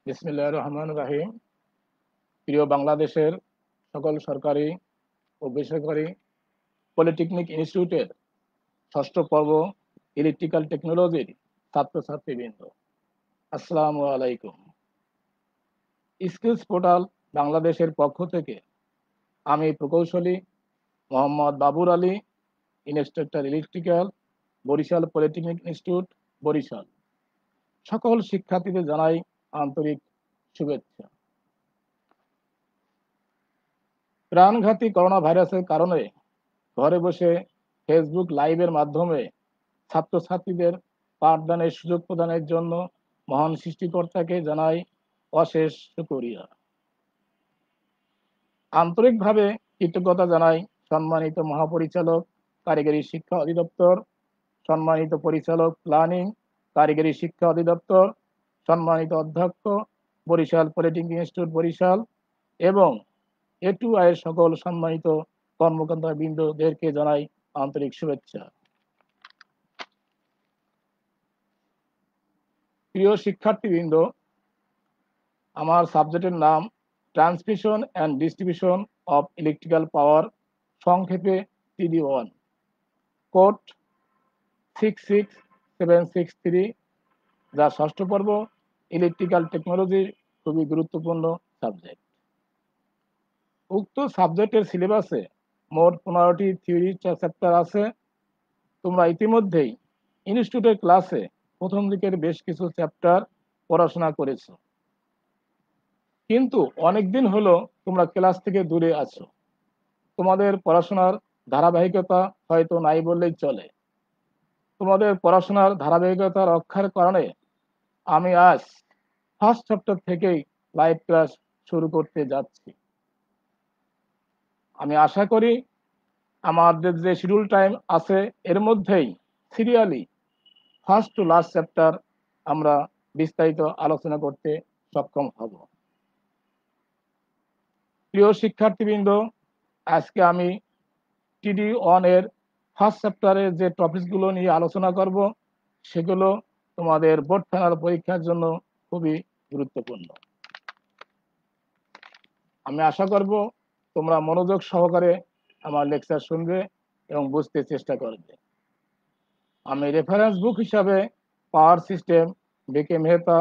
বিসমিল্লাহির রহমানির রহিম। প্রিয় বাংলাদেশের সকল সরকারি ও বেসরকারি পলিটেকনিক ইনস্টিটিউটের ষষ্ঠ পর্ব ইলেকট্রিক্যাল টেকনোলজির ছাত্রছাত্রীবৃন্দ, আসসালামু আলাইকুম। স্কিলস পোর্টাল বাংলাদেশের পক্ষ থেকে আমি প্রকৌশলী Mohammad Babur Ali, instructor electrical, Barishal polytechnic institute, Barishal. সকল শিক্ষার্থীদের জানাই আন্তরিক শুভেচ্ছা। প্রাণঘাতী করোনা ভাইরাসের কারণে ঘরে বসে ফেসবুক লাইভের মাধ্যমে ছাত্রছাত্রীদের পাঠদানের সুযোগ প্রদানের জন্য মহান সৃষ্টিকর্তাকে জানাই অশেষ শুকরিয়া। আন্তরিকভাবে কৃতজ্ঞতা জানাই সম্মানিত মহাপরিচালক কারিগরি শিক্ষা অধিদপ্তর, সম্মানিত পরিচালক প্ল্যানিং কারিগরি শিক্ষা অধিদপ্তর, সম্মানিত অধ্যক্ষ বরিশাল পলিটেকনিক ইনস্টিটিউট বরিশাল এবং A2I এর সকল সম্মানিত কর্মকর্তা বৃন্দদেরকে জানাই আন্তরিক শুভেচ্ছা। প্রিয় শিক্ষার্থীবৃন্দ, আমার সাবজেক্টের নাম transmission and distribution of electrical power, সংক্ষেপে TD1, কোড 66763, যা ষষ্ঠ পর্ব ইলেকট্রিক্যাল টেকনোলজির খুবই গুরুত্বপূর্ণ সাবজেক্ট। উক্ত সাবজেক্টের সিলেবাসে মোট 15টি থিওরি চ্যাপ্টার আছে। তোমরা ইতিমধ্যেই ইনস্টিটিউটের ক্লাসে প্রথম দিকের বেশ কিছু চ্যাপ্টার পড়াশোনা করেছো, কিন্তু অনেকদিন হলো তোমরা ক্লাস থেকে দূরে আছো। তোমাদের পড়াশোনার ধারাবাহিকতা হয়তো নাই বললেই চলে। তোমাদের পড়াশোনার ধারাবাহিকতা রক্ষার কারণে আমি আজ ফার্স্ট চ্যাপ্টার থেকেই লাইভ ক্লাস শুরু করতে যাচ্ছি। আমি আশা করি আমাদের যে শিডিউল টাইম আছে এর মধ্যেই serially first to last chapter আমরা বিস্তারিত আলোচনা করতে সক্ষম হব। প্রিয় শিক্ষার্থীবৃন্দ, আজকে আমি TD1 এর ফার্স্ট চ্যাপ্টারের যে টপিকগুলো নিয়ে আলোচনা করব সেগুলো তোমাদের বোর্ড ফাইনাল পরীক্ষার জন্য খুবই গুরুত্বপূর্ণ। আমি আশা করব তোমরা মনোযোগ সহকারে আমার লেকচার শুনবে এবং বুঝতে চেষ্টা করবে। আমি রেফারেন্স বুক হিসাবে power system BK Mehta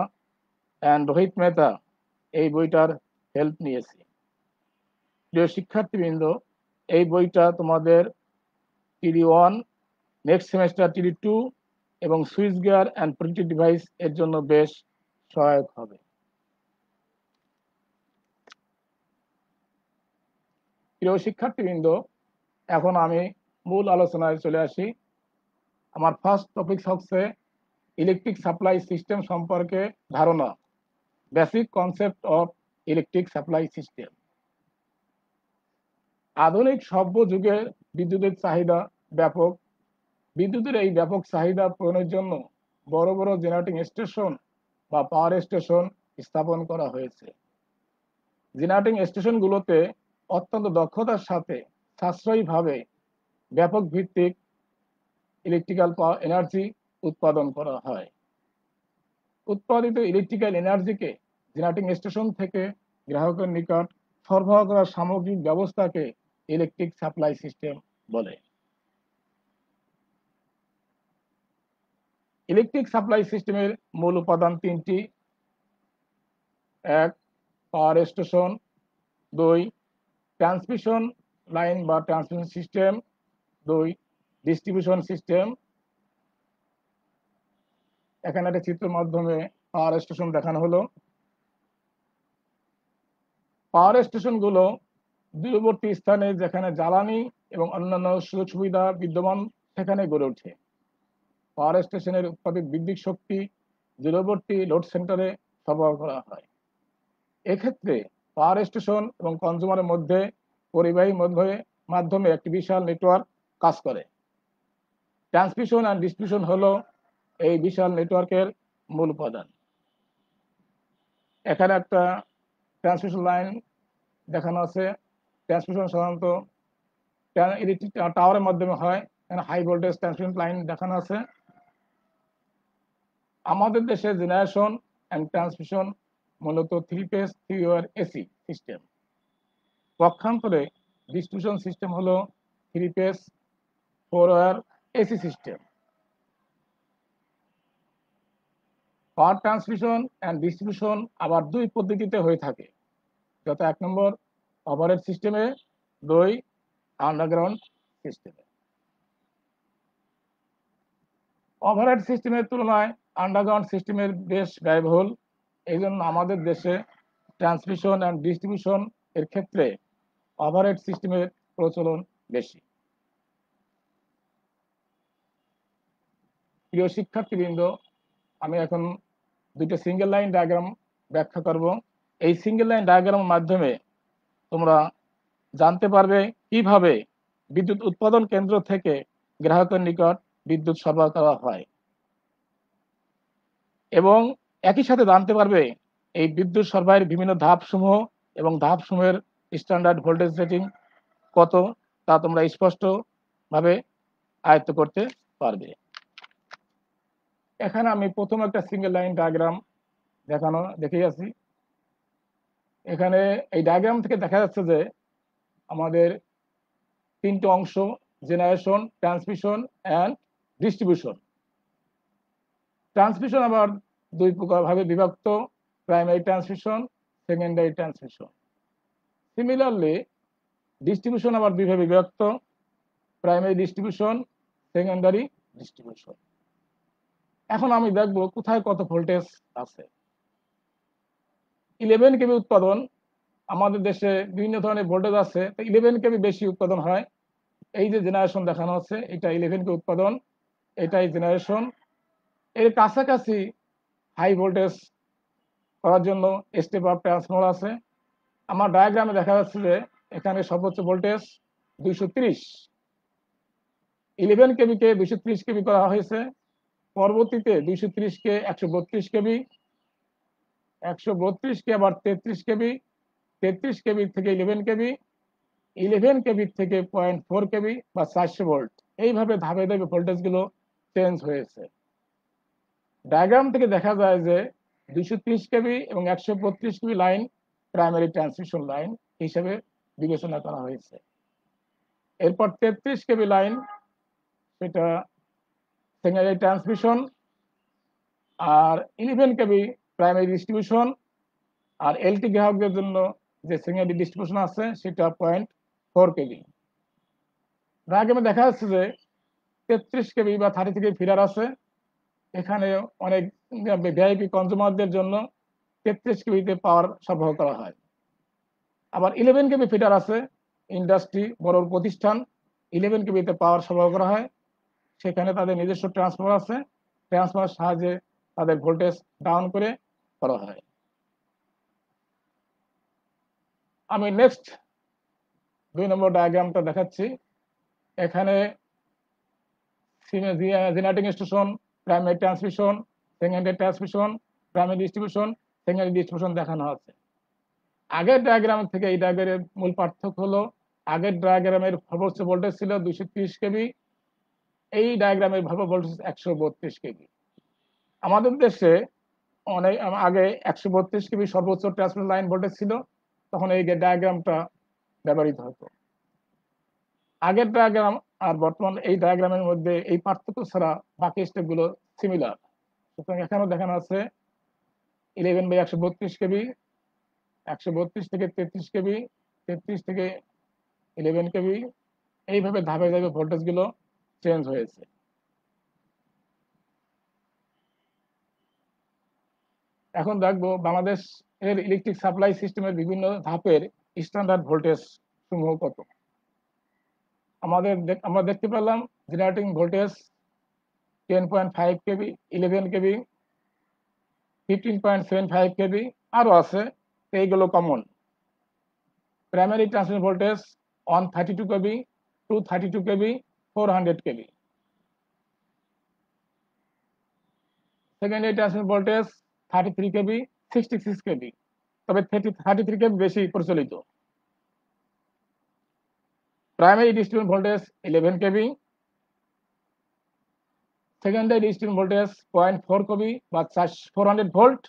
and Rohit Mehta এই বইটার হেল্প নিয়েছি। প্রিয় শিক্ষার্থীবৃন্দ, এই বইটা তোমাদের TD1, নেক্সট সেমেস্টার TD2 এবং switch gear and protective device এর জন্য বেশ সহায়ক হবে। প্রিয় শিক্ষার্থীবৃন্দ, এখন আমি মূল আলোচনায় চলে আসি। আমার ফার্স্ট টপিক হচ্ছে ইলেকট্রিক সাপ্লাই সিস্টেম সম্পর্কে ধারণা, basic concept of electric supply system. আধুনিক সভ্য যুগে বিদ্যুতের চাহিদা ব্যাপক। বিদ্যুতের এই ব্যাপক চাহিদা পূরণের জন্য বড় বড় জেনারেটিং স্টেশন বা পাওয়ার স্টেশন স্থাপন করা হয়েছে। জেনারেটিং স্টেশনগুলোতে অত্যন্ত দক্ষতার সাথে সাশ্রয়ীভাবে ব্যাপক ভিত্তিক ইলেকট্রিক্যাল পাওয়ার এনার্জি উৎপাদন করা হয়। উৎপাদিত ইলেকট্রিক্যাল এনার্জিকে জেনারেটিং স্টেশন থেকে গ্রাহকের নিকট সরবরাহ করার সামগ্রিক ব্যবস্থাকে ইলেকট্রিক সাপ্লাই সিস্টেম বলে। ইলেকট্রিক সাপ্লাই সিস্টেমের মূল উপাদান তিনটি: 1, পাওয়ার স্টেশন; 2, ট্রান্সমিশন লাইন বা ট্রান্সমিশন সিস্টেম; 2, ডিস্ট্রিবিউশন সিস্টেম। এখানে একটা চিত্রের মাধ্যমে পাওয়ার স্টেশন দেখানো হলো। পাওয়ার স্টেশনগুলো দূরবর্তী স্থানে যেখানে জ্বালানি এবং অন্যান্য সুযোগ সুবিধা বিদ্যমান সেখানে গড়ে ওঠে। পাওয়ার স্টেশনের উৎপাদিত বিদ্যুৎ শক্তি দূরবর্তী লোড সেন্টারে সরবরাহ করা হয়। এক্ষেত্রে পাওয়ার স্টেশন এবং কনজিউমারের মধ্যে পরিবাহী মাধ্যমে একটি বিশাল নেটওয়ার্ক কাজ করে। ট্রান্সমিশন অ্যান্ড ডিস্ট্রিবিউশন হলো এই বিশাল নেটওয়ার্কের মূল উপাদান। এখানে একটা ট্রান্সমিশন লাইন দেখানো আছে। ট্রান্সমিশন সাধারণত ইলেকট্রিক টাওয়ারের মাধ্যমে হয়। এখানে হাই ভোল্টেজ ট্রান্সমিশন লাইন দেখানো আছে। আমাদের দেশে জেনারেশন অ্যান্ড ট্রান্সমিশন মূলত 3 ফেজ 3 ওয়্যার এসি সিস্টেম। পক্ষান্তরে ডিস্ট্রিবিউশন সিস্টেম হলো 3 phase 4 wire AC system. Power transmission and distribution আবার 2 পদ্ধতিতে হয়ে থাকে, যথা 1 নম্বর ওভারহেড সিস্টেমে, 2 আন্ডারগ্রাউন্ড সিস্টেমে। ওভারহেড সিস্টেমের তুলনায় আন্ডারগ্রাউন্ড সিস্টেমের বেশ ব্যয়বহুল। এই জন্য আমাদের দেশে ট্রান্সমিশন অ্যান্ড ডিস্ট্রিবিউশন এর ক্ষেত্রে ওভারহেড সিস্টেমের প্রচলন বেশি। প্রিয় শিক্ষার্থীবৃন্দ, আমি এখন 2টা সিঙ্গেল লাইন ডায়াগ্রাম ব্যাখ্যা করব। এই সিঙ্গেল লাইন ডায়াগ্রামের মাধ্যমে তোমরা জানতে পারবে কিভাবে বিদ্যুৎ উৎপাদন কেন্দ্র থেকে গ্রাহকের নিকট বিদ্যুৎ সরবরাহ করা হয়, এবং একই সাথে জানতে পারবে এই বিদ্যুৎ সরবরাহের বিভিন্ন ধাপসমূহ এবং ধাপসমূহের স্ট্যান্ডার্ড ভোল্টেজ রেটিং কত তা তোমরা স্পষ্টভাবে আয়ত্ত করতে পারবে। এখানে আমি প্রথম একটা সিঙ্গেল লাইন ডায়াগ্রাম দেখে আছি। এখানে এই ডায়াগ্রাম থেকে দেখা যাচ্ছে যে আমাদের 3টে অংশ, generation, transmission and distribution. Transmission আবার 2 প্রকার ভাবে বিভক্ত, primary transmission, secondary transmission. Similarly distribution আবার 2 ভাবে বিভক্ত, প্রাইমারি ডিস্ট্রিবিউশন, সেকেন্ডারি ডিস্ট্রিবিউশন। এখন আমি দেখব কোথায় কত ভোল্টেজ আছে। 11 কেবি উৎপাদন, আমাদের দেশে বিভিন্ন ধরনের ভোল্টেজ আছে, 11 কেবি বেশি উৎপাদন হয়। এই যে জেনারেশন দেখানো হচ্ছে, এটা 11 কেবি উৎপাদন, এটাই জেনারেশন। এর কাছাকাছি হাই ভোল্টেজ করার জন্য স্টেপ আপ ট্রান্সফরমার আছে। আমার ডায়াগ্রামে দেখা যাচ্ছে যে এখানে সর্বোচ্চ ভোল্টেজ 230, 11 কেবিকে 230 কেবি করা হয়েছে। পরবর্তীতে 230 কে 132 কেবি, 132 কে আবার 33 কেবি, 33 কেবি থেকে 11 কেবি, 11 কেবি থেকে 0.4 কেবি বা 400 ভোল্ট। এইভাবে ধাপে ধাপে ভোল্টেজ গুলো চেঞ্জ হয়েছে। ডায়াগ্রাম থেকে দেখা যায় যে 230 কেবি এবং 132 কেবি লাইন প্রাইমারি ট্রান্সমিশন লাইন হিসেবে বিবেচনা করা হয়েছে। এরপর 33 কেবি লাইন, সেটা সেকেন্ডারি ট্রান্সমিশন, আর 11 কেবি প্রাইমারি ডিস্ট্রিবিউশন, আর এলটি গ্রাহকদের জন্য যে সেকেন্ডারি ডিস্ট্রিবিউশন আছে সেটা 0.4 কেবি। ডায়াগ্রামে দেখা যাচ্ছে যে 33 কেবি বা 33 কেবি ফিডার আছে। এখানে অনেক ভিআইপি কনজিউমারদের জন্য 33 কেবিতে পাওয়ার সরবরাহ করা হয়। আবার 11 কেবি ফিডার আছে, ইন্ডাস্ট্রি, বড় প্রতিষ্ঠান, 11 কেবিতে পাওয়ার সরবরাহ করা হয়। সেখানে তাদের নিজস্ব ট্রান্সফরমার আছে, ট্রান্সফরমার সাহায্যে তাদের ভোল্টেজ ডাউন করে করা হয়। আমি নেক্সট 2 নম্বর ডায়াগ্রামটা দেখাচ্ছি। এখানে generating station, primary transmission, secondary transmission, primary distribution, secondary distribution দেখানো আছে। আগের ডায়াগ্রাম থেকে এই ডায়াগ্রামের মূল পার্থক্য হলো, আগের ডায়াগ্রামের সর্বোচ্চ ভোল্টেজ ছিল 230 কেবি, এই ডায়াগ্রামের ভোল্টেজ 132 কেবি। আমাদের দেশে অনেক আগে 132 কেবি সর্বোচ্চ ট্রান্সমিশন লাইন ভোল্টেজ ছিল, তখন এই ডায়াগ্রামটা ব্যবহৃত হতো। আগের ডায়াগ্রাম আর বর্তমান এই ডায়াগ্রামের মধ্যে এই পার্থক্য ছাড়া বাকি স্টেপগুলো সিমিলার। সুতরাং এখানেও দেখানো আছে 11/132 কেবি, 132 থেকে 33 কেবি, 33 থেকে 11 কেবি, এইভাবে ধাপে ধাপে ভোল্টেজ গুলো চেঞ্জ হয়েছে। এখন দেখবো বাংলাদেশ এর ইলেকট্রিক সাপ্লাই সিস্টেমের বিভিন্ন ধাপের স্ট্যান্ডার্ড ভোল্টেজ সমূহ কত। আমরা দেখতে পেলাম জেনারেটিং ভোল্টেজ 10.5 কেবি, 11 কেবি, 15.75 কেবি, আরো আছে, এইগুলো কমন। প্রাইমারি ট্রান্সমিশন ভোল্টেজ 132 কেবি, 232 কেবি, 400 কেবি। সেকেন্ডারি ট্রান্সমিশন ভোল্টেজ 33 কেবি, 66 কেবি, তবে 33 কেবি বেশি প্রচলিত। প্রাইমারি ডিস্ট্রিবিউশন ভোল্টেজ 11 কেবি, সেকেন্ডারি ডিস্ট্রিবিউশন ভোল্টেজ 0.4 কেবি বা 400 ভোল্ট,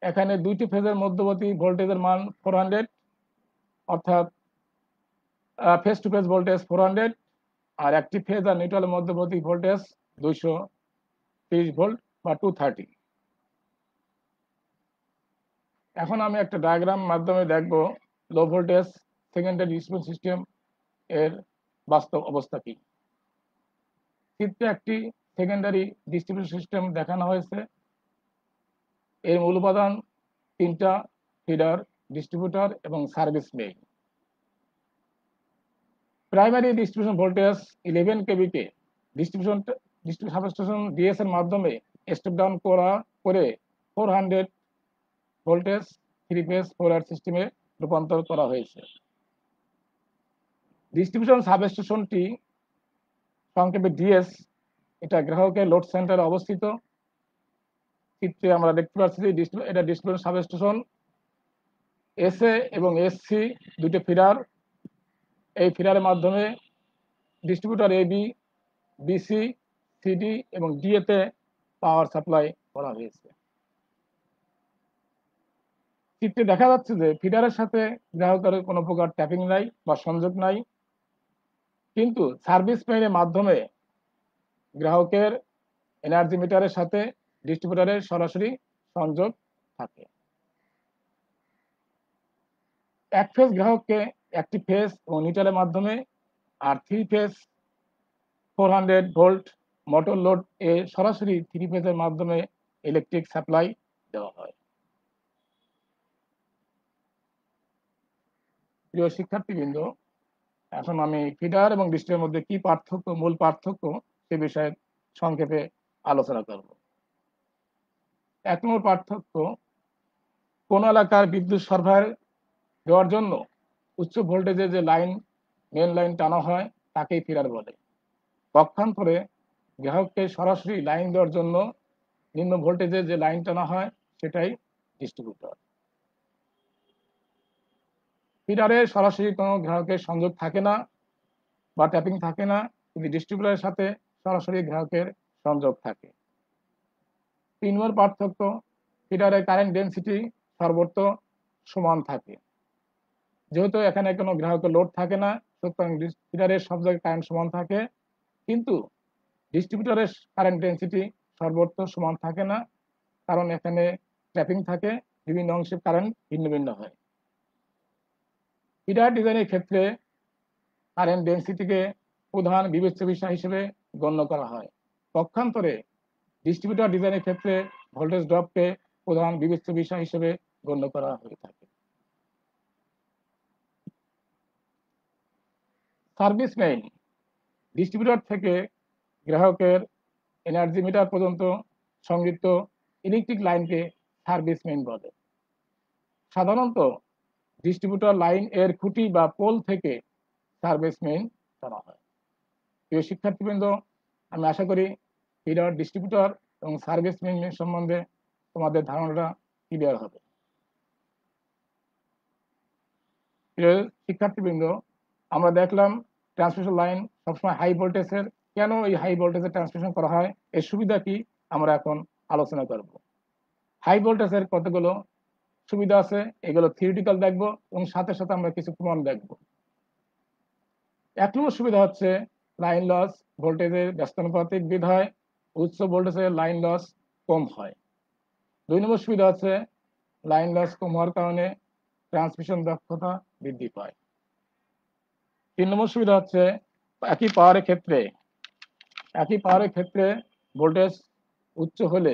এখানে দুইটি ফেজের মধ্যবর্তী ভোল্টেজের মান 400, অর্থাৎ ফেজ টু ফেজ ভোল্টেজ 400, আর একটি ফেজ আর নিউট্রালের মধ্যবর্তী ভোল্টেজ 230 ভোল্ট বা 230। এখন আমি একটা ডায়াগ্রাম মাধ্যমে দেখব low voltage secondary distribution system এর বাস্তব অবস্থা কি। চিত্রে একটি সেকেন্ডারি ডিস্ট্রিবিউশন সিস্টেম দেখানো হয়েছে। এর মূল উপাদান তিনটা: ফিডার, ডিস্ট্রিবিউটর এবং service main. Primary distribution voltage 11 KV কে ডিস্ট্রিবিউশন সাবস্টেশন ডিএস এর মাধ্যমে স্টেপ ডাউন করে 400 ভোল্টেজ 3 ফেজ 4 সিস্টেমে রূপান্তর করা হয়েছে। ডিস্ট্রিবিউশন সাবস্টেশনটি সংক্ষেপে ডিএস, এটা গ্রাহকের লোড সেন্টারে অবস্থিত। চিত্রে আমরা দেখতে পাচ্ছি যে এটা ডিস্ট্রিবিউশন সাবস্টেশন। এসএ এবং এসসি দুটো ফিডার, এই ফিডারের মাধ্যমে ডিস্ট্রিবিউটর এবি, বিসি, সিডি এবং ডিএ তে পাওয়ার সাপ্লাই করা হয়েছে। চিত্রে দেখা যাচ্ছে যে ফিডারের সাথে গ্রাহকের কোনো প্রকার ট্যাপিং নাই বা সংযোগ নাই, কিন্তু সার্ভিস মেইনের মাধ্যমে গ্রাহকের এনার্জি মিটারের সাথে ডিস্ট্রিবিউটরের সরাসরি সংযোগ থাকে। এক ফেজ গ্রাহককে একটি ফেজ এবং নিউট্রালের মাধ্যমে, আর 3 ফেজ 400 ভোল্ট মোটর লোড এ সরাসরি 3 ফেজের মাধ্যমে ইলেকট্রিক সাপ্লাই দেওয়া হয়। প্রিয় শিক্ষার্থীবৃন্দ, এখন আমি ফিডার এবং ডিস্ট্রিবিউটরের মধ্যে কি পার্থক্য, মূল পার্থক্য সে বিষয়ে সংক্ষেপে আলোচনা করব। 1 নম্বর পার্থক্য: কোন এলাকার বিদ্যুৎ সরবরাহ দেওয়ার জন্য উচ্চ ভোল্টেজে যে মেন লাইন টানা হয় তাকেই ফিডার বলে। পক্ষান্তরে গ্রাহককে সরাসরি লাইন দেওয়ার জন্য নিম্ন ভোল্টেজে যে লাইন টানা হয় সেটাই ডিস্ট্রিবিউটর। ফিডারে সরাসরি কোনো গ্রাহকের সংযোগ থাকে না বা ট্যাপিং থাকে না, কিন্তু ডিস্ট্রিবিউটরের সাথে সরাসরি গ্রাহকের সংযোগ থাকে। 3 নম্বর পার্থক্য: ফিডারের কারেন্ট ডেনসিটি সর্বত্র সমান থাকে। যেহেতু এখানে কোনো গ্রাহকের লোড থাকে না, সুতরাং ফিডারের সব জায়গায় কারেন্ট সমান থাকে, কিন্তু ডিস্ট্রিবিউটরের কারেন্ট ডেনসিটি সর্বত্র সমান থাকে না, কারণ এখানে ট্যাপিং থাকে, বিভিন্ন অংশের কারেন্ট ভিন্ন ভিন্ন হয়। ফিডার ডিজাইনের ক্ষেত্রে কারেন্ট ডেনসিটিকে প্রধান বিবেচ্য বিষয় হিসেবে গণ্য করা হয়। পক্ষান্তরে ডিস্ট্রিবিউটর ডিজাইনের ক্ষেত্রে ভোল্টেজ ড্রপকে প্রধান বিবেচ্য বিষয় হিসেবে গণ্য করা হয়ে থাকে। সার্ভিস মেইন: ডিস্ট্রিবিউটর থেকে গ্রাহকের এনার্জি মিটার পর্যন্ত সংযুক্ত ইলেকট্রিক লাইনকে সার্ভিস মেইন বলে। সাধারণত ডিস্ট্রিবিউটর লাইন এর খুঁটি বা পোল থেকে সার্ভিস মেইন করা হয়। প্রিয় শিক্ষার্থীবৃন্দ, আমি আশা করি ফিডার, ডিস্ট্রিবিউটর এবং সার্ভিস মেইন সম্বন্ধে তোমাদের ধারণাটা ক্লিয়ার হবে। প্রিয় শিক্ষার্থীবৃন্দ, আমরা দেখলাম ট্রান্সমিশন লাইন সবসময় হাই ভোল্টেজের। কেন এই হাই ভোল্টেজের ট্রান্সমিশন করা হয়, এর সুবিধা কি, আমরা এখন আলোচনা করব। হাই ভোল্টেজের কতগুলো সুবিধা আছে, এগুলো থিওরিটিক্যাল দেখব এবং সাথে সাথে আমরা কিছু প্রমাণ দেখব। 1 নম্বর সুবিধা হচ্ছে লাইন লস ভোল্টেজের ব্যস্তানুপাতিক বৃদ্ধি হয়, উচ্চ ভোল্টেজের লাইন লস কম হয়। 2 নম্বর সুবিধা হচ্ছে লাইন লস কম হওয়ার কারণে ট্রান্সমিশন দক্ষতা বৃদ্ধি পায়। 3 নম্বর সুবিধা হচ্ছে একই পাওয়ারের ক্ষেত্রে ভোল্টেজ উচ্চ হলে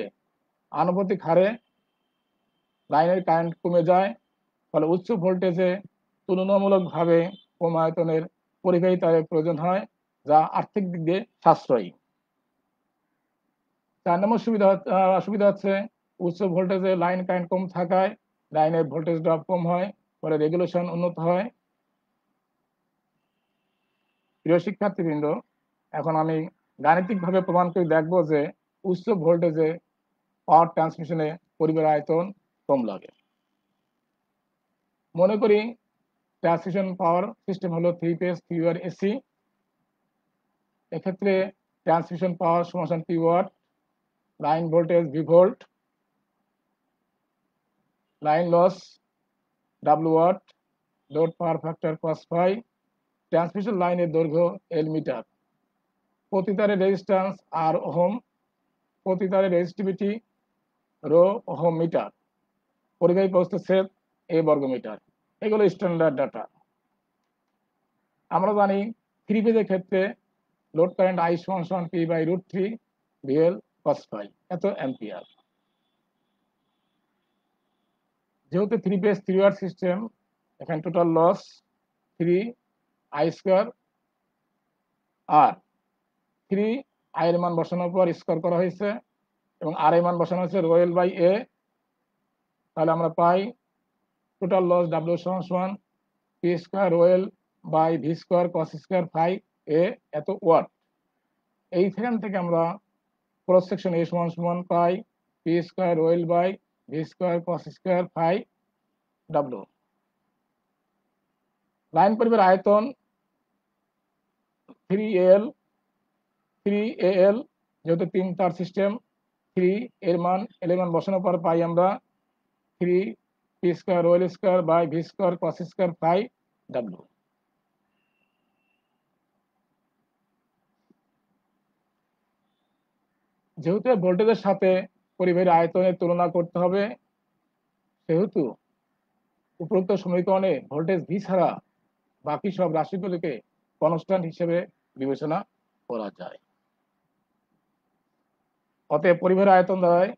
আনুপাতিক হারে লাইনের কারেন্ট কমে যায়, ফলে উচ্চ ভোল্টেজে তুলনামূলকভাবে কম আয়তনের পরিবাহী তারের প্রয়োজন হয়, যা আর্থিক দিক দিয়ে সাশ্রয়ী। 4 নম্বর সুবিধা হচ্ছে উচ্চ ভোল্টেজে লাইন কারেন্ট কম থাকায় লাইনের ভোল্টেজ ড্রপ কম হয়, ফলে রেগুলেশন উন্নত হয়। প্রিয় শিক্ষার্থীবৃন্দ, এখন আমি গাণিতিকভাবে প্রমাণ করে দেখব যে উচ্চ ভোল্টেজে পাওয়ার ট্রান্সমিশনে পরিবাহী আয়তন কম লাগে। মনে করি ট্রান্সমিশন পাওয়ার সিস্টেম হলো 3 ফেজ 3 ওয়্যার এসি। এক্ষেত্রে ট্রান্সমিশন পাওয়ার সমান P watt, line voltage V volt, line loss W watt, load power factor cos phi, transmission লাইনের দৈর্ঘ্য এল মিটার, প্রতি তারের রেজিস্ট্যান্স আর ওহম, প্রতি তারের রেজিস্টিভিটি রো ওহম মিটার, পরিবাহী প্রস্থচ্ছেদ এ বর্গমিটার। এগুলো স্ট্যান্ডার্ড ডাটা। আমরা জানি থ্রি ফেজের ক্ষেত্রে লোড কারেন্ট আই সমান সমান P by root three VL cos phi, এত অ্যাম্পিয়ার। যেহেতু three phase three watt system, এখানে total loss three I square, R three I এর মান বসানোর পর স্কোয়ার করা হয়েছে এবং আর এর মান বসানো হয়েছে রোয়েল বাই এ। তাহলে আমরা পাই টোটাল লস ডাব্লিউ সমান সমান P square rho L by V square cos square phi A, এত ওয়াট। এইখান থেকে আমরা ক্রস সেকশন এ সমান সমান পাই P square rho L by V square cos square phi W. Line পরিবারের আয়তন থ্রি এল, যেহেতু তিন তার সিস্টেম, থ্রি এর মান এল এর মান বসানোর পর পাই আমরা three P square rho L square by V square cos square phi W. যেহেতু ভোল্টেজের সাথে পরিবাহীর আয়তনের তুলনা করতে হবে, সেহেতু উপরোক্ত সমীকরণে ভোল্টেজ ভি ছাড়া বাকি সব রাশিগুলিকে কনস্ট্যান্ট হিসেবে বিবেচনা করা যায়। অতএব পরিবাহীর আয়তন দাঁড়ায়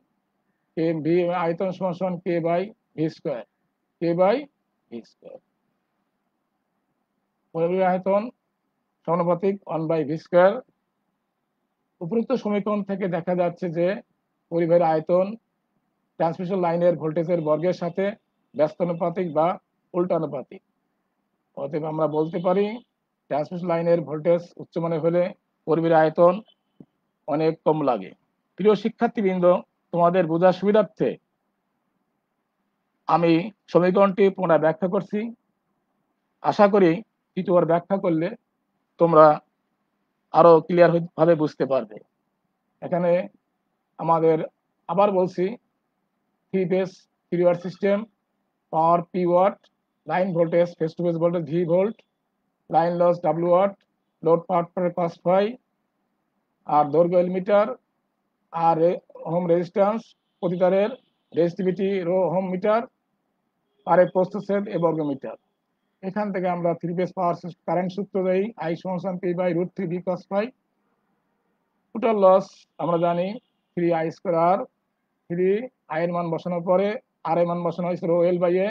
কে ভি আয়তন সমান সমান K by V square, K by V square. পরিবাহীর আয়তন সমানুপাতিক ওয়ান বাই ভি স্কোয়ার। উপরোক্ত সমীকরণ থেকে দেখা যাচ্ছে যে পরিবাহীর আয়তন ট্রান্সমিশন লাইনের ভোল্টেজের বর্গের সাথে ব্যস্তানুপাতিক বা উল্টানুপাতিক। অতএব আমরা বলতে পারি ট্রান্সমিশন লাইনের ভোল্টেজ উচ্চমানের হলে পরিবাহীর আয়তন অনেক কম লাগে। প্রিয় শিক্ষার্থীবৃন্দ, তোমাদের বোঝার সুবিধার্থে আমি সমীকরণটি পুনরায় ব্যাখ্যা করছি। আশা করি দ্বিতীয়বার ব্যাখ্যা করলে তোমরা আরো ক্লিয়ার ভাবে বুঝতে পারবে। এখানে আমাদের আবার বলছি, three phase three watt system, power P watt, line voltage phase to phase voltage V volt, line loss W watt, load power cos phi, আর দৈর্ঘ্য L metre, R ohm resistance, প্রতি তারের রেজিস্টিভিটি রো ওহম মিটার, আর এর প্রস্থচ্ছেদ এ বর্গমিটার। এখান থেকে আমরা থ্রি ফেজ পাওয়ার কারেন্ট সূত্র দেই আই সমান P by root three V cos phi. Total loss আমরা জানি three I square R, three I এর মান বসানোর পরে আর এর মান বসানো হয়েছে রো এল বাই এ,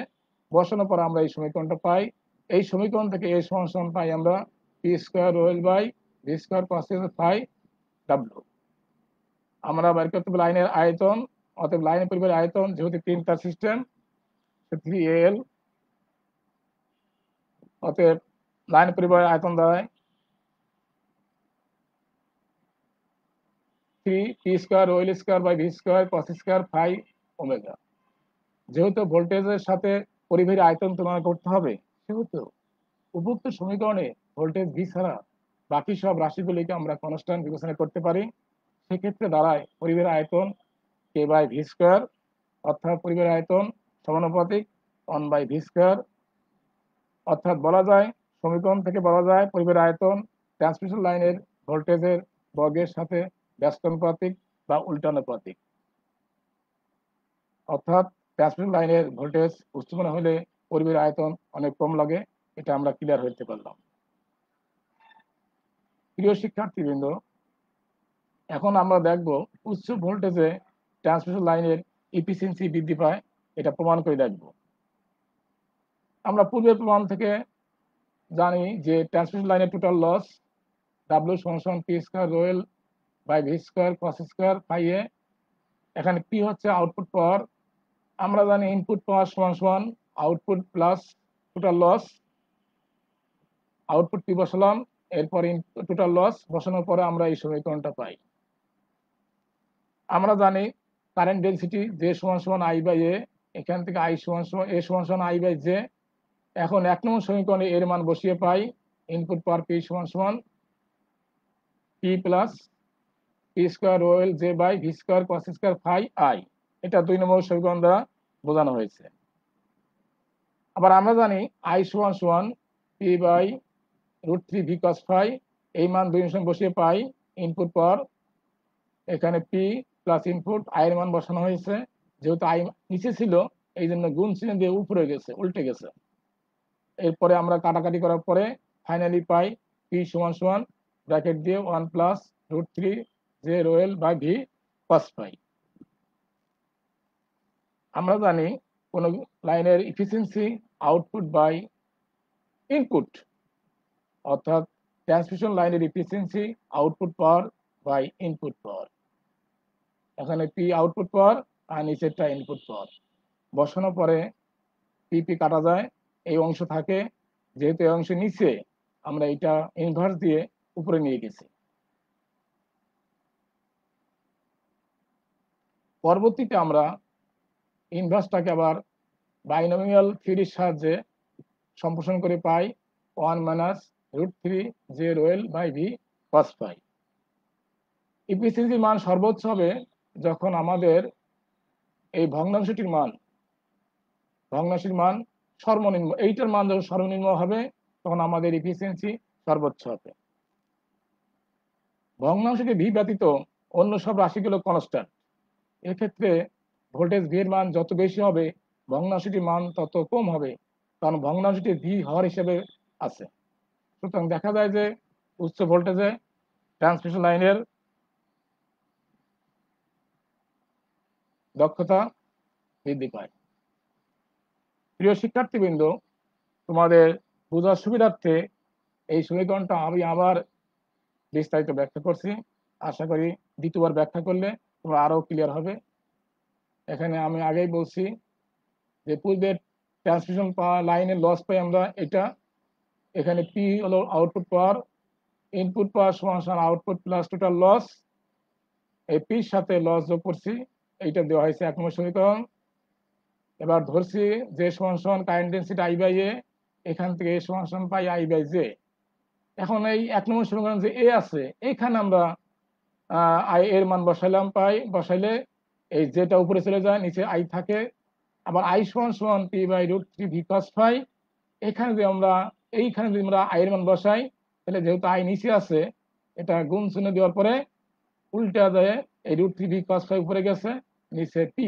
বসানোর পর আমরা এই সমীকরণটা পাই। এই সমীকরণ থেকে এ সমান সমান পাই আমরা P square rho L by V square cos phi W. আমরা বের করতে হবে লাইনের আয়তন। অতএব লাইনের পরিবারের আয়তন, যেহেতু তিন তার সিস্টেম, থ্রি এল, অতএব লাইন পরিবারের আয়তন দাঁড়ায় three P square rho L square by V square cos square phi omega. যেহেতু ভোল্টেজের সাথে পরিবাহীর আয়তন তুলনা করতে হবে, সেহেতু উপযুক্ত সমীকরণে ভোল্টেজ ভি ছাড়া বাকি সব রাশিগুলিকে আমরা কনস্ট্যান্ট বিবেচনা করতে পারি। সেক্ষেত্রে দাঁড়ায় পরিবাহীর আয়তন কে বাই ভি স্কোয়ার, অর্থাৎ পরিবাহীর আয়তন সমানুপাতিক ওয়ান বাই ভি স্কোয়ার। অর্থাৎ বলা যায়, সমীকরণ থেকে বলা যায় পরিবাহীর আয়তন ট্রান্সমিশন লাইনের ভোল্টেজের বর্গের সাথে ব্যস্তানুপাতিক বা উল্টানুপাতিক। অর্থাৎ ট্রান্সমিশন লাইনের ভোল্টেজ উচ্চমান হলে পরিবাহীর আয়তন অনেক কম লাগে। এটা আমরা ক্লিয়ার হতে পারলাম। প্রিয় শিক্ষার্থীবৃন্দ, এখন আমরা দেখব উচ্চ ভোল্টেজে ট্রান্সমিশন লাইনের ইফিসিয়েন্সি বৃদ্ধি পায়, এটা প্রমাণ করে দেখব। আমরা পূর্বের প্রমাণ থেকে জানি যে ট্রান্সমিশন লাইনের টোটাল লস ডাব্লিউ সমান সমান P square rho L by V square cos square phi A. এখানে পি হচ্ছে আউটপুট পাওয়ার। আমরা জানি ইনপুট পাওয়ার সমান সমান output plus total loss. Output P বসালাম, এরপর টোটাল লস বসানোর পরে আমরা এই সমীকরণটা পাই। আমরা জানি কারেন্ট ডেনসিটি জে সমান সমান আই বাই এ, এখান থেকে আই সমান সমান এ সমান সমান আই বাই জে। এখন এক নম্বর সমীকরণে এর মান বসিয়ে পাই ইনপুট পাওয়ার পি সমান সমান P plus P square rho L J by V square cos square phi I. এটা দুই নম্বর সমীকরণ দ্বারা বোঝানো হয়েছে। আবার আমরা জানি আই সমান সমান P by √3 V cos phi, এই মান দুই অংশে বসিয়ে পাই ইনপুট পাওয়ার, এখানে পি প্লাস ইনপুট আই এর মান বসানো হয়েছে, যেহেতু আই নিচে ছিল এই জন্য গুণ চিহ্ন দিয়ে উপরে গেছে, উল্টে গেছে। এরপরে আমরা কাটাকাটি করার পরে ফাইনালি পাই পি সমান সমান ব্র্যাকেট দিয়ে 1 plus √3 J rho L by V cos phi. আমরা জানি কোন লাইনের এফিসিয়েন্সি আউটপুট বাই ইনপুট, অর্থাৎ ট্রান্সমিশন লাইনের efficiency output power by input power. এখানে পি আউটপুট পাওয়ার আর নিচেরটা ইনপুট পাওয়ার বসানোর পরে পি কাটা যায়, এই অংশ থাকে, যেহেতু এই অংশ নিচে আমরা এটা ইনভার্স দিয়ে উপরে নিয়ে গেছি। পরবর্তীতে আমরা ইনভার্সটাকে আবার বাইনোমিয়াল থিওরির সাহায্যে সম্প্রসারণ করে পাই 1 minus √3 J rho L by V cos phi. ইফিসিয়েন্সির মান সর্বোচ্চ হবে যখন আমাদের এই ভগ্নাংশটির মান সর্বনিম্ন, এইটার মান যখন সর্বনিম্ন হবে তখন আমাদের ইফিসিয়েন্সি সর্বোচ্চ হবে। ভগ্নাংশটি ভি ব্যতীত অন্য সব রাশিগুলো কনস্ট্যান্ট, এক্ষেত্রে ভোল্টেজ ভি এর মান যত বেশি হবে ভগ্নাংশটির মান তত কম হবে, কারণ ভগ্নাংশটি ভি হর হিসেবে আছে। সুতরাং দেখা যায় যে উচ্চ ভোল্টেজে ট্রান্সমিশন লাইনের দক্ষতা বৃদ্ধি পায়। প্রিয় শিক্ষার্থীবৃন্দ, তোমাদের বোঝার সুবিধার্থে এই সমীকরণটা আমি আবার বিস্তারিত ব্যাখ্যা করছি, আশা করি দ্বিতীয়বার ব্যাখ্যা করলে তোমরা আরো ক্লিয়ার হবে। এখানে আমি আগেই বলছি যে পূর্বের ট্রান্সমিশন লাইনের লস পাই আমরা এটা, এখানে পি হলো আউটপুট পাওয়ার, ইনপুট পাওয়ার সমান সমান আউটপুট প্লাস টোটাল লস, এই পির সাথে লস যোগ করছি, এইটা দেওয়া হয়েছে 1 নম্বর সমীকরণ। এবার ধরছি যে সমান সমান কারেন্ট ডেনসিটি আই বাই এ, এখান থেকে এ সমান সমান পাই আই বাই জে। এখন এই 1 নম্বর সমীকরণ যে এ আছে এখানে আমরা আই এর মান বসাইলাম, বসাইলে এই যেটা উপরে চলে যায় নিচে আই থাকে। আবার আই সমান সমান P by √3 V cos phi, এখানে যদি আমরা এইখানে যদি আমরা আই এর মান বসাই তাহলে যেহেতু আই নিচে আছে এটা গুণ চিহ্ন দেওয়ার পরে উল্টা যায়, এই √3 ভি কস ফাই উপরে গেছে, নিচে পি,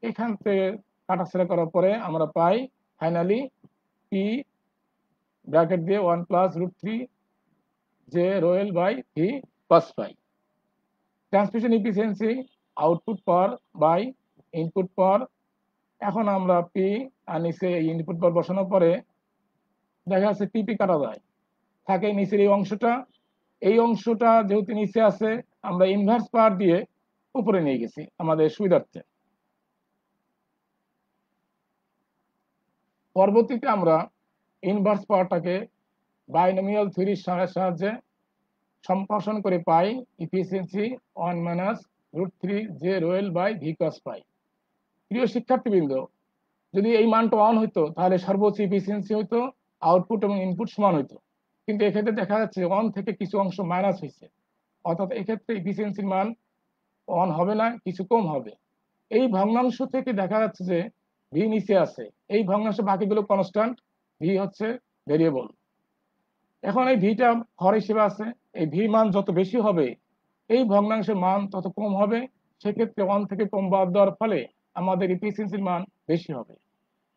এখান থেকে কাটাছেড়া করার পরে আমরা পাই ফাইনালি পি ব্র্যাকেট দিয়ে 1 plus √3 J rho L by V cos phi. Transmission efficiency output power by input power. এখন আমরা পি আর নিচে ইনপুট পাওয়ার বসানোর পরে দেখা যাচ্ছে পি কাটা যায়, থাকে নিচের এই অংশটা যেহেতু নিচে আছে আমরা ইনভার্স পাওয়ার দিয়ে উপরে নিয়ে গেছি আমাদের সুবিধার্থে। পরবর্তীতে আমরা ইনভার্স পাওয়ারটাকে বাইনোমিয়াল থিওরির সাহায্যে সম্প্রসারণ করে পাই efficiency 1 minus √3 J rho L by V cos phi. প্রিয় শিক্ষার্থীবৃন্দ, যদি এই মানটা 1 হইতো তাহলে সর্বোচ্চ ইফিসিয়েন্সি হইতো আউটপুট এবং ইনপুট সমান হইতো, কিন্তু এক্ষেত্রে দেখা যাচ্ছে 1 থেকে কিছু অংশ মাইনাস হয়েছে, অর্থাৎ এক্ষেত্রে ইফিসিয়েন্সির মান 1 হবে না, কিছু কম হবে। এই ভগ্নাংশ থেকে দেখা যাচ্ছে যে ভি নিচে আছে, এই ভগ্নাংশ বাকিগুলো কনস্ট্যান্ট, ভি হচ্ছে ভেরিয়েবল। এখন এই ভিটা হর হিসেবে আছে, এই ভি মান যত বেশি হবে এই ভগ্নাংশের মান তত কম হবে, সেক্ষেত্রে 1 থেকে কম বাদ দেওয়ার ফলে আমাদের এফিসিয়েন্সির মান বেশি হবে।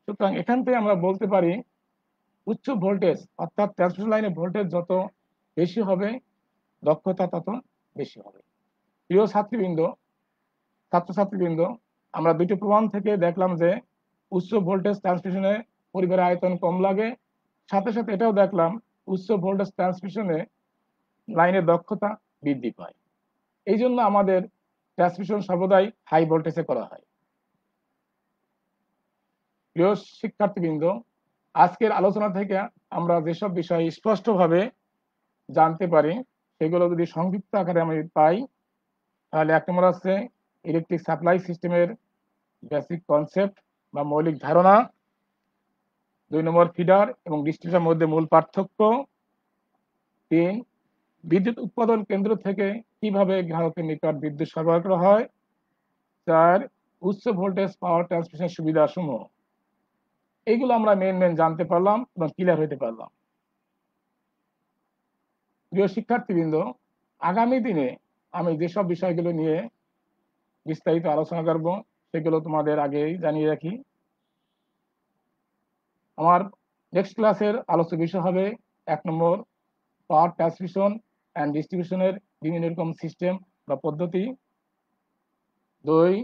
সুতরাং এখান থেকে আমরা বলতে পারি উচ্চ ভোল্টেজ অর্থাৎ ট্রান্সমিশন লাইনের ভোল্টেজ যত বেশি হবে দক্ষতা তত বেশি হবে। প্রিয় ছাত্রছাত্রীবৃন্দ, আমরা দুটি প্রমাণ থেকে দেখলাম যে উচ্চ ভোল্টেজ ট্রান্সমিশনে পরিবারের আয়তন কম লাগে, সাথে সাথে এটাও দেখলাম উচ্চ ভোল্টেজ ট্রান্সমিশনে লাইনের দক্ষতা বৃদ্ধি পায়। এই জন্য আমাদের ট্রান্সমিশন সর্বদাই হাই ভোল্টেজে করা হয়। প্রিয় শিক্ষার্থীবৃন্দ, আজকের আলোচনা থেকে আমরা যেসব বিষয় স্পষ্টভাবে জানতে পারি সেগুলো যদি সংক্ষিপ্ত আকারে আমি পাই তাহলে 1 নম্বর আছে ইলেকট্রিক সাপ্লাই সিস্টেমের বেসিক কনসেপ্ট বা মৌলিক ধারণা, 2 নম্বর ফিডার এবং ডিস্ট্রিবিউটরের মধ্যে মূল পার্থক্য, 3 বিদ্যুৎ উৎপাদন কেন্দ্র থেকে কিভাবে গ্রাহকের নিকট বিদ্যুৎ সরবরাহ করা হয়, 4 উচ্চ ভোল্টেজ পাওয়ার ট্রান্সমিশন সুবিধাসমূহ। এইগুলো আমরা মেন জানতে পারলাম এবং ক্লিয়ার হইতে পারলাম। প্রিয় শিক্ষার্থীবৃন্দ, আগামী দিনে আমি যেসব বিষয়গুলো নিয়ে বিস্তারিত আলোচনা করব সেগুলো তোমাদের আগেই জানিয়ে রাখি। আমার নেক্সট ক্লাসের আলোচ্য বিষয় হবে 1 নম্বর পাওয়ার ট্রান্সমিশন অ্যান্ড ডিস্ট্রিবিউশনের বিভিন্ন রকম সিস্টেম বা পদ্ধতি। 2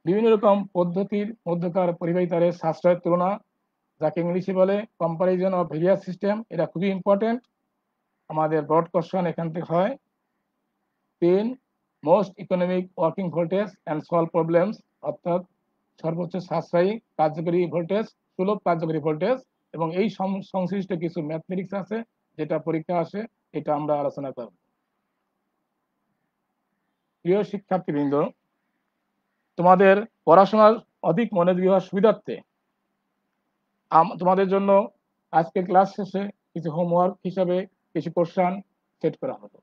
বিভিন্ন রকম পদ্ধতির মধ্যকার পরিবাহী তারের সাশ্রয়ের তুলনা, যাকে ইংলিশে বলে কম্পারিজন অফ ভেরিয়াস সিস্টেম। এটা খুবই ইম্পর্টেন্ট, আমাদের ব্রড কোশ্চেন এখান থেকে হয়। 3 most economic working voltage and solve problems, অর্থাৎ সর্বোচ্চ সাশ্রয়ী কার্যকরী ভোল্টেজ, সুলভ কার্যকরী ভোল্টেজ, এবং এই সংশ্লিষ্ট কিছু ম্যাথমেটিক্স আছে যেটা পরীক্ষা আসে, এটা আমরা আলোচনা করব। প্রিয় শিক্ষার্থীবৃন্দ, তোমাদের পড়াশোনার অধিক মনোযোগী হওয়ার সুবিধার্থে তোমাদের জন্য আজকে ক্লাস শেষে কিছু হোমওয়ার্ক হিসাবে কিছু কোশ্চেন সেট করা হলো।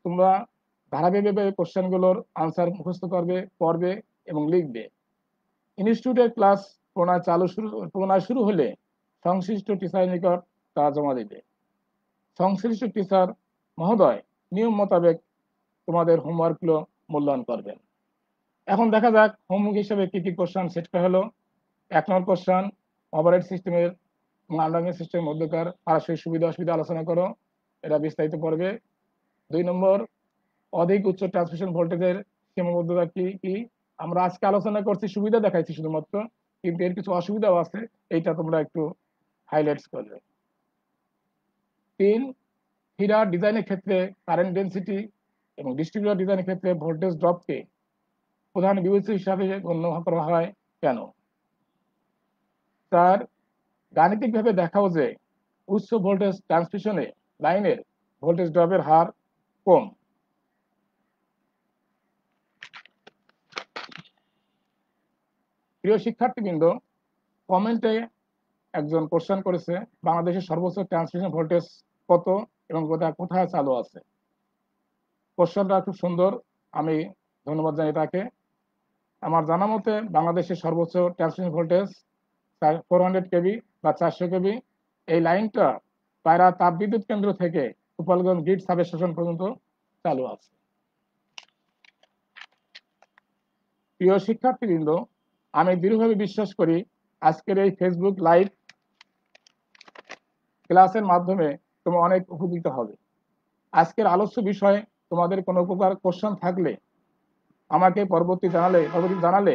তোমরা ধারাবাহিকভাবে কোশ্চেনগুলোর আনসার মুখস্থ করবে, পড়বে এবং লিখবে। ইনস্টিটিউটের ক্লাস পুনরায় শুরু হলে সংশ্লিষ্ট টিচারের নিকট তা জমা দিবে। সংশ্লিষ্ট টিচার মহোদয় নিয়ম মোতাবেক তোমাদের হোমওয়ার্কগুলো মূল্যায়ন করবেন। এখন দেখা যাক হোমওয়ার্ক হিসেবে কি কি কোশ্চেন সেট করা হলো। 1 নম্বর কোশ্চেন, ওভারহেড সিস্টেমের এবং আন্ডারগ্রাউন্ড সিস্টেমের মধ্যকার পারস্পরিক সুবিধা অসুবিধা আলোচনা করো, এটা বিস্তারিত পড়বে। 2 নম্বর, অধিক উচ্চ ট্রান্সমিশন ভোল্টেজের সীমাবদ্ধতা কি কি। আমরা আজকে আলোচনা করছি, সুবিধা দেখাইছি শুধুমাত্র, কিন্তু এর কিছু অসুবিধাও আছে, এইটা তোমরা একটু হাইলাইটস করবে। 3 ফিডার ডিজাইনের ক্ষেত্রে কারেন্ট ডেন্সিটি এবং ডিস্ট্রিবিউটর ডিজাইনের ক্ষেত্রে ভোল্টেজ ড্রপকে প্রধান বিবেচ্য হিসাবে গণ্য করা হয় কেন। 4 গাণিতিকভাবে দেখাও যে উচ্চ ভোল্টেজ ট্রান্সমিশনে লাইনের ভোল্টেজ ড্রপের হার কম। প্রিয় শিক্ষার্থীবৃন্দ, কমেন্টে একজন কোশ্চেন করেছে বাংলাদেশের সর্বোচ্চ ট্রান্সমিশন ভোল্টেজ কত এবং কোথায় চালু আছে। কোশ্চেনটা খুব সুন্দর, আমি ধন্যবাদ জানাই তাকে। আমার জানা মতে বাংলাদেশের সর্বোচ্চ ট্রান্সমিশন ভোল্টেজ 400 কেভি বা 400 কেভি। এই লাইনটা পায়রা তাপবিদ্যুৎ কেন্দ্র থেকে গোপালগঞ্জ গ্রিড সাবস্টেশন পর্যন্ত চালু আছে। প্রিয় শিক্ষার্থীবৃন্দ, আমি দৃঢ়ভাবে বিশ্বাস করি আজকের এই ফেসবুক লাইভ ক্লাসের মাধ্যমে তোমরা অনেক উপকৃত হবে। আজকের আলোচ্য বিষয়ে তোমাদের কোনো প্রকার কোশ্চেন থাকলে আমাকে পরবর্তী জানালে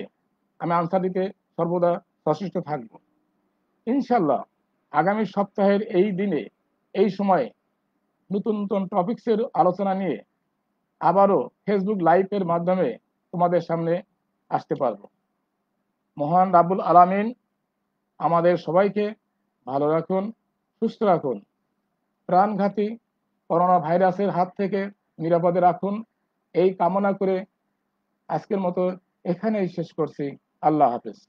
আমি আনসার দিতে সর্বদা সচেষ্ট থাকব। ইনশাল্লাহ আগামী সপ্তাহের এই দিনে এই সময়ে নতুন নতুন টপিক্সের আলোচনা নিয়ে আবারও ফেসবুক লাইভের মাধ্যমে তোমাদের সামনে আসতে পারবো। মহান রাব্বুল আলামিন আমাদের সবাইকে ভালো রাখুন, সুস্থ রাখুন, প্রাণঘাতী করোনা ভাইরাসের হাত থেকে নিরাপদে রাখুন, এই কামনা করে আজকের মতো এখানেই শেষ করছি। আল্লাহ হাফেজ।